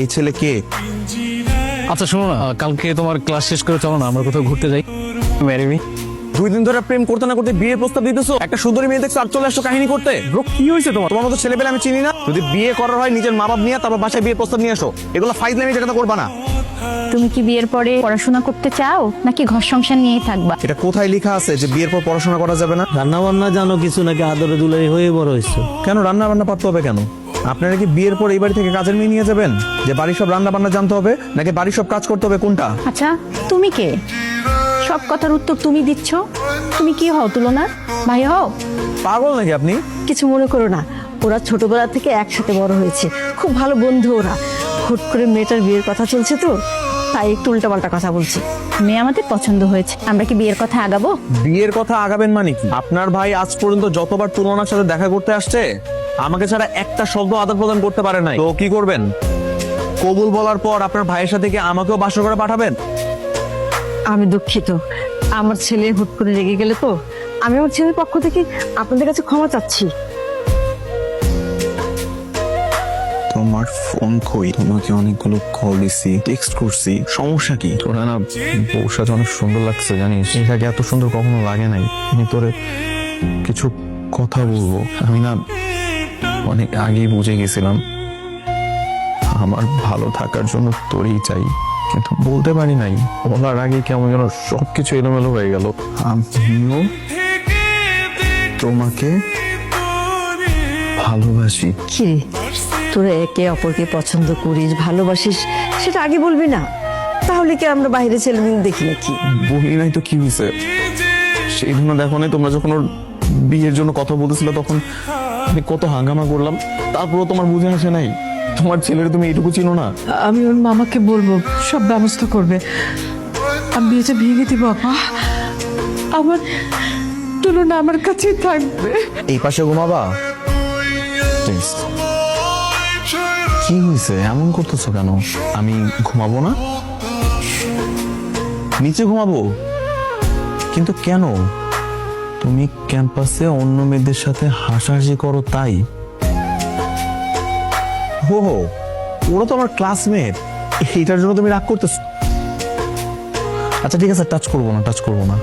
এই ছেলে কে? আচ্ছা শোনো না, কালকে তোমার ক্লাস শেষ করে চলো না আমরা কোথাও ঘুরতে যাই। Marry me. 2 দিন ধরে প্রেম করতে না করতে বিয়ের প্রস্তাব দিতেছো, একটা সুন্দরী মেয়ে দেখছো আর চলে আসছো কাহিনী করতে। ব্রো কি হয়েছে তোমার? তোমার মতো ছেলেপেলে আমি চিনি না। যদি বিয়ে করার হয় নিজের মা বাপ নিয়ে তারপর বাসায় বিয়ের প্রস্তাব নিয়ে আসো। এগুলো ফাইজলামি যেটা করবা না। তুমি কি বিয়ের পরে পড়াশোনা করতে চাও নাকি ঘর সংসার নিয়েই থাকবা? এটা কোথায় লেখা আছে যে বিয়ের পর পড়াশোনা করা যাবে না? রান্না বান্না জানো কিছু নাকি আদরে দুলাই হয়ে বড় হয়েছো? কেন রান্না বান্না পারতে হবে কেন? আপনারা কি বিয়ের পর এই বাড়ি থেকে কাজের মেয়ে নিয়ে যাবেন যে বাড়ির সব রান্না বান্না জানতে হবে নাকি বাড়ির সব কাজ করতে হবে? কোনটা? আচ্ছা তুমি কে? সব কথার উত্তর তুমি দিচ্ছ। তুমি কি হও তুলনার? ভাই হও? পাগল নাকি আপনি? কিছু মনে করো না, ওরা ছোটবেলা থেকে একসাথে বড় হয়েছে, খুব ভালো বন্ধু ওরা। হুট করে মেয়েটার বিয়ের কথা চলছে তো তাই একটু উল্টাপাল্টা কথা বলছি। মেয়ে আমাদের পছন্দ হয়েছে, আমরা কি বিয়ের কথা আগাবো? বিয়ের কথা আগাবেন মানে কি? আপনার ভাই আজ পর্যন্ত যতবার তুলনার সাথে দেখা করতে আসছে আমাকে ছাড়া একটা শব্দ আদান প্রদান করতে পারে নাই। তো কি করবেন? কবুল বলার পর আপনার ভাইয়ের সাথে কি আমাকেও বাসর করে পাঠাবেন? আমি দুঃখিত, আমার ছেলে হুট করে রেগে গেলে তো আমি আমার ছেলের পক্ষ থেকে আপনাদের কাছে ক্ষমা চাচ্ছি। তোমার ফোন কই? তোমাকে অনেকগুলো কল দিছি, টেক্সট করছি, সমস্যা কি? তোরা না বউর সাথে অনেক সুন্দর লাগছে জানিস, এর আগে এত সুন্দর কখনো লাগে নাই। আমি তোরে কিছু কথা বলবো। আমি না অনেক আগেই বুঝে গেছিলাম আমার ভালো থাকার জন্য তোরই চাই, কিন্তু বলতে পারি নাই। বলার আগে কেমন যেন সবকিছু এলোমেলো হয়ে গেল। আমিও তোমাকে ভালোবাসি। কি রে, তোরা একে অপরকে পছন্দ করিস, ভালোবাসিস, সেটা আগে বলবি না? তাহলে কি আমরা বাইরে ছেলে মেয়ে দেখি নাকি? বলি নাই তো কি হয়েছে? সেই দিনও দেখো না তোমরা যখন ওর বিয়ের জন্য কথা বলতেছিল তখন আমি কত হাঙ্গামা করলাম, তারপরও তোমার বুঝে আসে নাই। তোমার ছেলের তুমি এইটুকু চিনো না? আমি ওর মামাকে বলবো, সব ব্যবস্থা করবে। আমি বিয়েটা ভেঙে দিব আপা। আমার তুলনা আমার কাছেই থাকবে। এই পাশে ঘুমাবা? Please. কি হয়েছে? এমন করতেছো কেন? আমি ঘুমাবো না? নিচে ঘুমাবো? কিন্তু কেন? তুমি ক্যাম্পাসে অন্য মেয়েদের সাথে হাসাহাসি করো তাই? হো হো, ওরা তো আমার ক্লাসমেট, এইটার জন্য তুমি রাগ করতেছো? আচ্ছা ঠিক আছে, টাচ করবো না, টাচ করবো না।